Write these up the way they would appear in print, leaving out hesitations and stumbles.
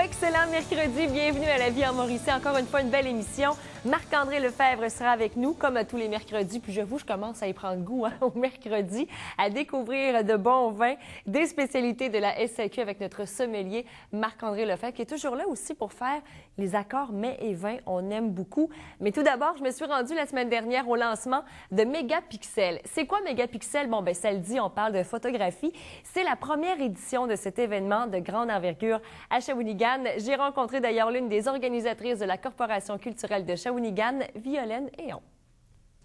excellent mercredi. Bienvenue à La Vie en Mauricie. Encore une fois, une belle émission. Marc-André Lefebvre sera avec nous, comme à tous les mercredis. Puis j'avoue, je commence à y prendre goût au mercredi, à découvrir de bons vins, des spécialités de la SAQ avec notre sommelier Marc-André Lefebvre, qui est toujours là aussi pour faire les accords mets et vins. On aime beaucoup. Mais tout d'abord, je me suis rendue la semaine dernière au lancement de Mégapixel. C'est quoi Mégapixel? Bon, ben ça le dit, on parle de photographie. C'est la première édition de cet événement de grande envergure à Shawinigan. J'ai rencontré d'ailleurs l'une des organisatrices de la Corporation culturelle de Shawinigan, Violaine Héon.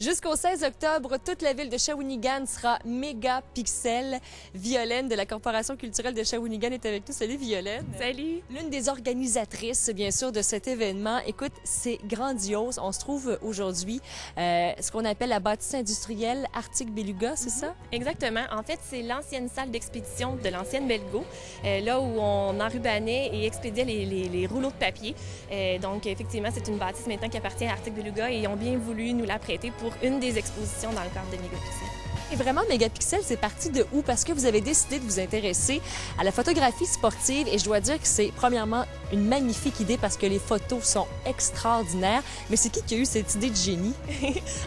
Jusqu'au 16 octobre, toute la ville de Shawinigan sera Mégapixel. Violaine de la Corporation culturelle de Shawinigan est avec nous. Salut Violaine. Salut. L'une des organisatrices, bien sûr, de cet événement. Écoute, c'est grandiose. On se trouve aujourd'hui ce qu'on appelle la bâtisse industrielle Arctic Beluga, c'est ça? Exactement. En fait, c'est l'ancienne salle d'expédition de l'ancienne Belgo, là où on enrubanait et expédiait les rouleaux de papier. Donc, effectivement, c'est une bâtisse maintenant qui appartient à Arctic Beluga et ils ont bien voulu nous la prêter pour une des expositions dans le cadre de Mégapixel. Et vraiment, Mégapixel, c'est parti de où? Parce que vous avez décidé de vous intéresser à la photographie sportive et je dois dire que c'est premièrement une magnifique idée parce que les photos sont extraordinaires. Mais c'est qui a eu cette idée de génie?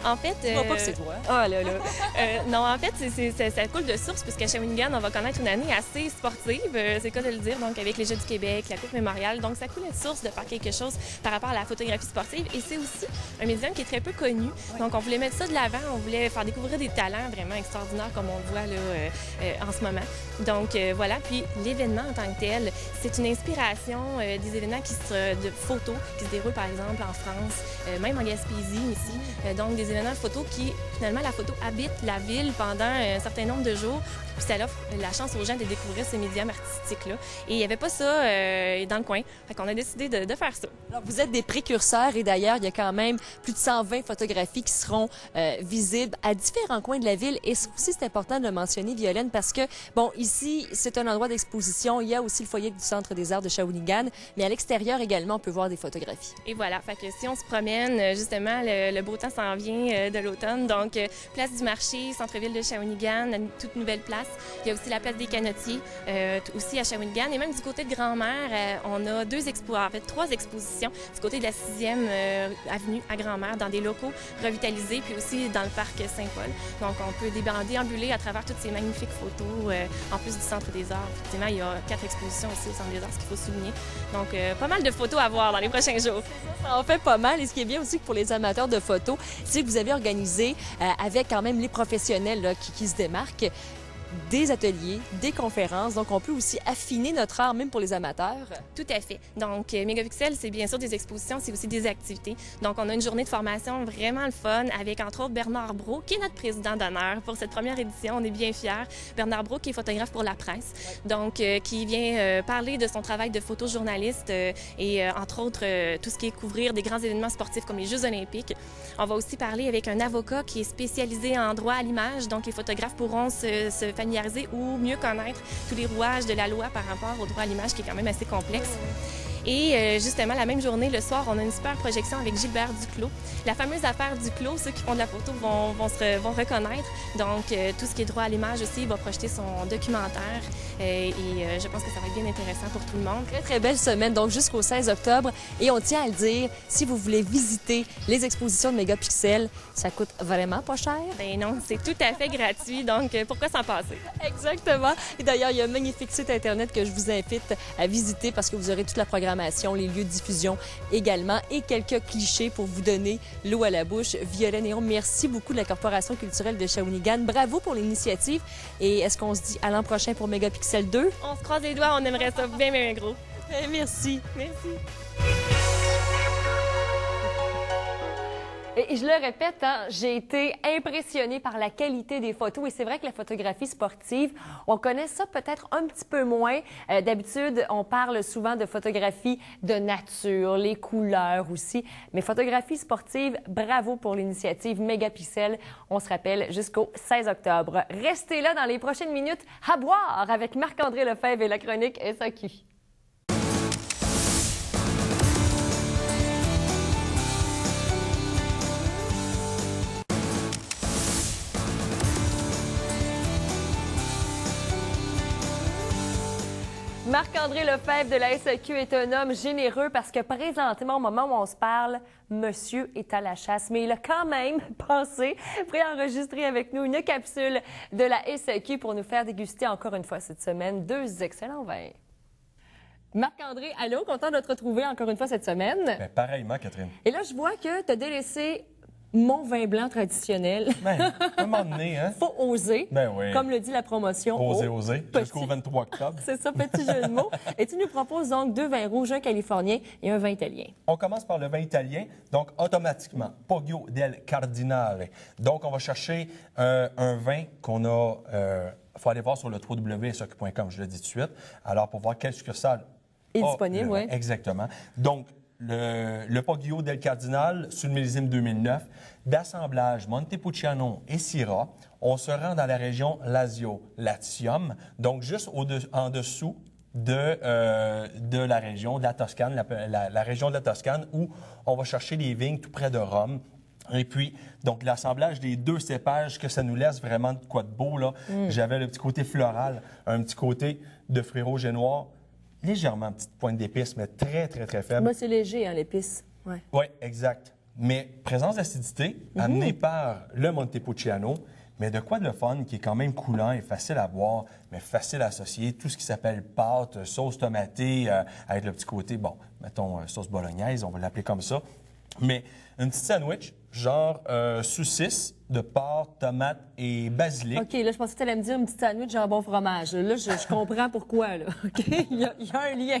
En fait... Je vois pas que c'est toi. Oh là là! Non, en fait, ça coule de source puisqu'à Shawinigan, on va connaître une année assez sportive, c'est le cas de le dire, donc avec les Jeux du Québec, la Coupe mémoriale. Donc, ça coule de source de faire quelque chose par rapport à la photographie sportive et c'est aussi un médium qui est très peu connu. Donc, on voulait mettre ça de l'avant, on voulait faire découvrir des talents vraiment extraordinaire comme on le voit là, en ce moment. Donc voilà, puis l'événement en tant que tel, c'est une inspiration des événements de photos qui se déroulent par exemple en France, même en Gaspésie ici. Donc des événements de photos qui, finalement, la photo habite la ville pendant un certain nombre de jours. Puis ça offre la chance aux gens de découvrir ces médiums artistiques-là. Et il n'y avait pas ça dans le coin. Fait qu'on a décidé de faire ça. Alors, vous êtes des précurseurs et d'ailleurs, il y a quand même plus de 120 photographies qui seront visibles à différents coins de la ville. Et ça aussi, c'est important de le mentionner, Violaine, parce que, bon, ici, c'est un endroit d'exposition. Il y a aussi le foyer du Centre des arts de Shawinigan, mais à l'extérieur également, on peut voir des photographies. Et voilà, fait que si on se promène, justement, le beau temps s'en vient de l'automne. Donc, place du marché, centre-ville de Shawinigan, une toute nouvelle place. Il y a aussi la place des Canotiers, aussi à Shawinigan. Et même du côté de Grand-Mère, on a trois expositions du côté de la 6e avenue à Grand-Mère, dans des locaux revitalisés, puis aussi dans le parc Saint-Paul. Donc, on peut déambuler à travers toutes ces magnifiques photos, en plus du Centre des arts. Effectivement, il y a 4 expositions aussi au Centre des arts, ce qu'il faut souligner. Donc, pas mal de photos à voir dans les prochains jours. Ça en fait pas mal. Et ce qui est bien aussi pour les amateurs de photos, c'est que vous avez organisé, avec quand même les professionnels là, qui se démarquent, des ateliers, des conférences. Donc, on peut aussi affiner notre art, même pour les amateurs. Tout à fait. Donc, Mégapixel, c'est bien sûr des expositions, c'est aussi des activités. Donc, on a une journée de formation vraiment le fun avec, entre autres, Bernard Brault, qui est notre président d'honneur pour cette première édition. On est bien fiers. Bernard Brault, qui est photographe pour la presse, donc qui vient parler de son travail de photojournaliste et, entre autres, tout ce qui est couvrir des grands événements sportifs comme les Jeux olympiques. On va aussi parler avec un avocat qui est spécialisé en droit à l'image. Donc, les photographes pourront se familiariser ou mieux connaître tous les rouages de la loi par rapport au droit à l'image qui est quand même assez complexe. Et justement, la même journée, le soir, on a une super projection avec Gilbert Duclos. La fameuse affaire Duclos, ceux qui font de la photo vont reconnaître. Donc, tout ce qui est droit à l'image aussi, il va projeter son documentaire. Et je pense que ça va être bien intéressant pour tout le monde. Très, très belle semaine, donc jusqu'au 16 octobre. Et on tient à le dire, si vous voulez visiter les expositions de Mégapixel, ça coûte vraiment pas cher. Ben non, c'est tout à fait gratuit. Donc, pourquoi s'en passer? Exactement. Et d'ailleurs, il y a un magnifique site Internet que je vous invite à visiter parce que vous aurez toute la programmation, les lieux de diffusion également et quelques clichés pour vous donner l'eau à la bouche. Violaine Héon, merci beaucoup de la Corporation culturelle de Shawinigan. Bravo pour l'initiative. Et est-ce qu'on se dit à l'an prochain pour Mégapixel 2? On se croise les doigts, on aimerait ça bien, bien gros. Merci. Merci. Et je le répète, hein, j'ai été impressionnée par la qualité des photos. Et c'est vrai que la photographie sportive, on connaît ça peut-être un petit peu moins. D'habitude, on parle souvent de photographie de nature, les couleurs aussi. Mais photographie sportive, bravo pour l'initiative Mégapixel. On se rappelle jusqu'au 16 octobre. Restez là dans les prochaines minutes à boire avec Marc-André Lefebvre et la chronique SAQ. Marc-André Lefebvre de la SAQ est un homme généreux parce que présentement, au moment où on se parle, monsieur est à la chasse. Mais il a quand même pensé préenregistrer avec nous une capsule de la SAQ pour nous faire déguster encore une fois cette semaine 2 excellents vins. Marc-André, allô, content de te retrouver encore une fois cette semaine. Bien, pareillement, Catherine. Et là, je vois que tu as délaissé mon vin blanc traditionnel. Bien, à un moment donné, hein? Faut oser, Ben oui. comme le dit la promotion. Oser, jusqu'au 23 octobre. C'est ça, petit jeu de mots. Et tu nous proposes donc 2 vins rouges, un californien et un vin italien. On commence par le vin italien, donc automatiquement, Poggio del Cardinale. Donc, on va chercher un vin qu'on a... Il faut aller voir sur le www.soc.com, je le dis tout de suite. Alors, pour voir quelle succursale est a disponible, le vin. oui. Exactement. Donc, le Poggio del Cardinale, sur le millésime 2009, d'assemblage Montepulciano et Syrah. On se rend dans la région Lazio-Latium, donc juste en dessous de la région de la Toscane, la région de la Toscane, où on va chercher les vignes tout près de Rome. Et puis, donc, l'assemblage des 2 cépages, que ça nous laisse vraiment de quoi de beau, là. J'avais le petit côté floral, un petit côté de fruits rouges et noirs, légèrement petite pointe d'épices, mais très, très, très faible. Moi, c'est léger, hein, l'épice. Oui, Oui, exact. Mais présence d'acidité amenée par le Montepulciano, mais de quoi de le fun qui est quand même coulant et facile à boire, mais facile à associer. Tout ce qui s'appelle pâte, sauce tomatée, avec le petit côté, bon, mettons sauce bolognaise, on va l'appeler comme ça. Mais une petite sandwich, genre saucisse de porc, tomate et basilic. OK, là, je pensais que tu allais me dire une petite sandwich jambon fromage. Là, je comprends pourquoi, là. OK? Il y a un lien.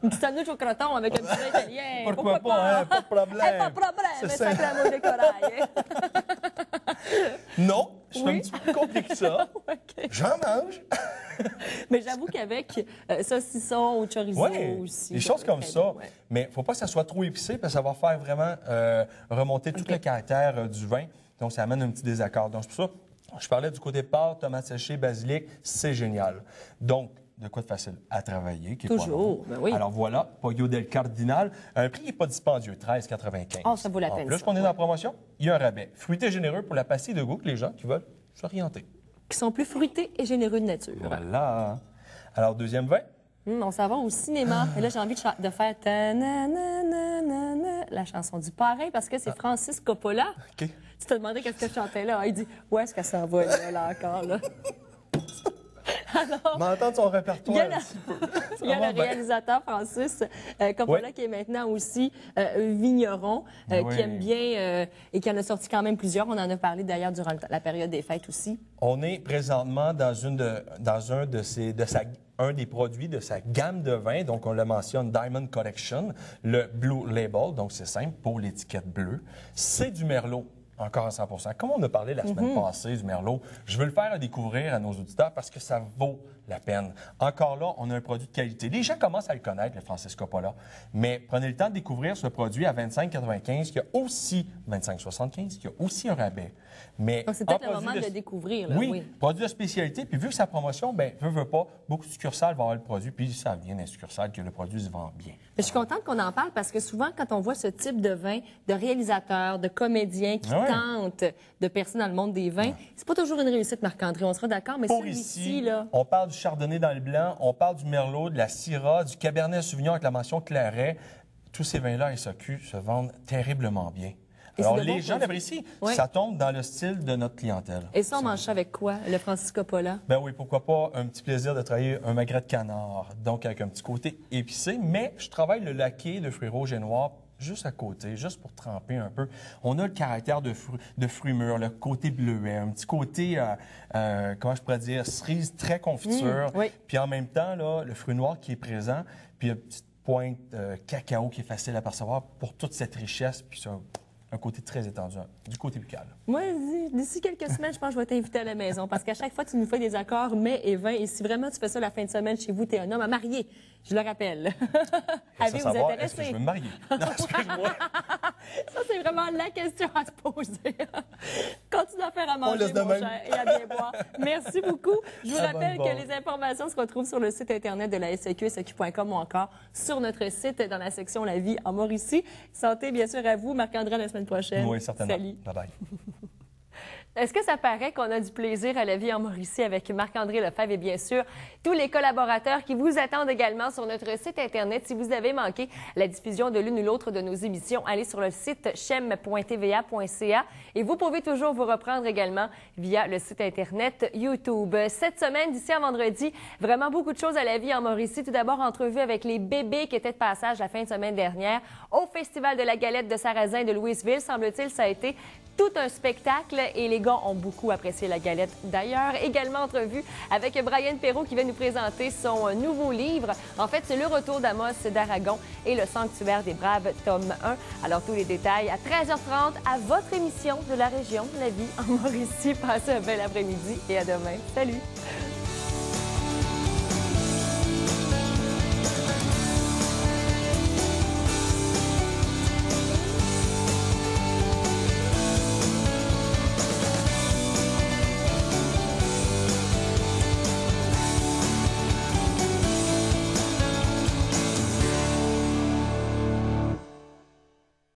Une petite sandwich au croton avec un petit vin italien. Pourquoi pas, hein? Pas de problème. Pas de problème, C'est mais ça. sacré mot de corail. Hein? Non, je suis Oui. un petit peu plus compliqué que ça. OK. J'en mange. Mais j'avoue qu'avec saucisson ou chorizo Oui, aussi. des choses comme ça. Ouais. Mais il ne faut pas que ça soit trop épicé parce que ça va faire vraiment remonter tout le caractère du vin. Donc, ça amène un petit désaccord. Donc, c'est pour ça je parlais du côté pâte, tomate séchée, basilic. C'est génial. Donc, de quoi de facile à travailler. Qui est pas Toujours, long. ben oui. Alors, voilà, Poggio del Cardinale. Un prix qui n'est pas dispendieux, 13,95. Oh, ça vaut la peine, Plus ça, qu'on est ouais. dans la promotion, il y a un rabais. Fruité généreux pour la pastille de goût que les gens qui veulent s'orienter. Qui sont plus fruités et généreux de nature. Voilà. Alors, deuxième vin. On s'en va au cinéma. Et là, j'ai envie de faire ta-na-na-na-na-na, la chanson du parrain parce que c'est Francis Coppola. OK. Tu te demandais qu'est-ce que je chantais là. Il dit où est-ce que ça va là encore là? Alors, M'entendre son répertoire il y a un petit peu. il y a Ça va le bien. réalisateur Francis Coppola Oui. qui est maintenant aussi vigneron, Oui. qui aime bien et qui en a sorti quand même plusieurs. On en a parlé d'ailleurs durant la période des fêtes aussi. On est présentement dans un des produits de sa gamme de vins. Donc, on le mentionne, Diamond Collection, le Blue Label. Donc, c'est simple, pour l'étiquette bleue. C'est du Merlot, encore à 100 %. Comme on a parlé la semaine passée du Merlot, je veux le faire découvrir à nos auditeurs parce que ça vaut la peine. Encore là, on a un produit de qualité. Les gens commencent à le connaître, le Francis Coppola. Mais prenez le temps de découvrir ce produit à 25,95, qui a aussi 25,75, qui a aussi un rabais. Mais Donc, c'est en peut-être le produit moment de le découvrir. Là, oui, produit de spécialité. Puis vu que sa promotion, bien, veut pas, beaucoup de succursales vont avoir le produit. Puis ça vient d'un succursale que le produit se vend bien. Je suis contente qu'on en parle parce que souvent, quand on voit ce type de vin, de réalisateurs, de comédiens qui Ah ouais. tentent de percer dans le monde des vins, c'est pas toujours une réussite, Marc-André. On sera d'accord, mais Pour celui-ci, ici, là. on parle du Chardonnay dans le blanc, on parle du Merlot, de la Syrah, du Cabernet Sauvignon avec la mention Claret. Tous ces vins-là à SAQ se vendent terriblement bien. Et Alors, c'est de bons les gens produits. l'apprécient. Oui. Ça tombe dans le style de notre clientèle. Et ça, on mange ça avec quoi, le Francis Coppola? Ben oui, pourquoi pas un petit plaisir de travailler un magret de canard, donc avec un petit côté épicé, mais je travaille le laqué de fruits rouges et noirs juste à côté, juste pour tremper un peu. On a le caractère de fruits mûrs, le côté bleuet, un petit côté, comment je pourrais dire, cerise très confiture, oui. puis en même temps, là, le fruit noir qui est présent, puis une petite pointe cacao qui est facile à percevoir pour toute cette richesse, puis ça, un côté très étendu, du côté buccal. Moi, d'ici quelques semaines, je pense que je vais t'inviter à la maison parce qu'à chaque fois, tu nous fais des accords mets et vins. Et si vraiment tu fais ça la fin de semaine chez vous, tu es un homme à marier. Je le rappelle. Avez-vous Savoir, intéressé? est-ce que je veux me marier? Non, excuse-moi. Ça, c'est vraiment la question à se poser. Continue à faire à manger, laisse de mon même. cher, et à bien boire. Merci beaucoup. Je vous À rappelle bonne que barre. les informations se retrouvent sur le site Internet de la SAQ, SAQ.com ou encore sur notre site dans la section La vie en Mauricie. Santé, bien sûr, à vous. Marc-André, à la semaine prochaine. Oui, certainement. Salut. Bye-bye. Est-ce que ça paraît qu'on a du plaisir à la vie en Mauricie avec Marc-André Lefebvre et bien sûr tous les collaborateurs qui vous attendent également sur notre site Internet. Si vous avez manqué la diffusion de l'une ou l'autre de nos émissions, allez sur le site chem.tva.ca et vous pouvez toujours vous reprendre également via le site Internet YouTube. Cette semaine, d'ici à vendredi, vraiment beaucoup de choses à la vie en Mauricie. Tout d'abord, entrevue avec les bébés qui étaient de passage la fin de semaine dernière au Festival de la galette de sarrasin de Louisville. Semble-t-il, ça a été tout un spectacle et les gars ont beaucoup apprécié la galette. D'ailleurs, également entrevue avec Brian Perrault qui va nous présenter son nouveau livre. En fait, c'est le retour d'Amos d'Aragon et le sanctuaire des Braves, tome 1. Alors, tous les détails à 13h30 à votre émission de la région, La vie en Mauricie. Passez un bel après-midi et à demain. Salut!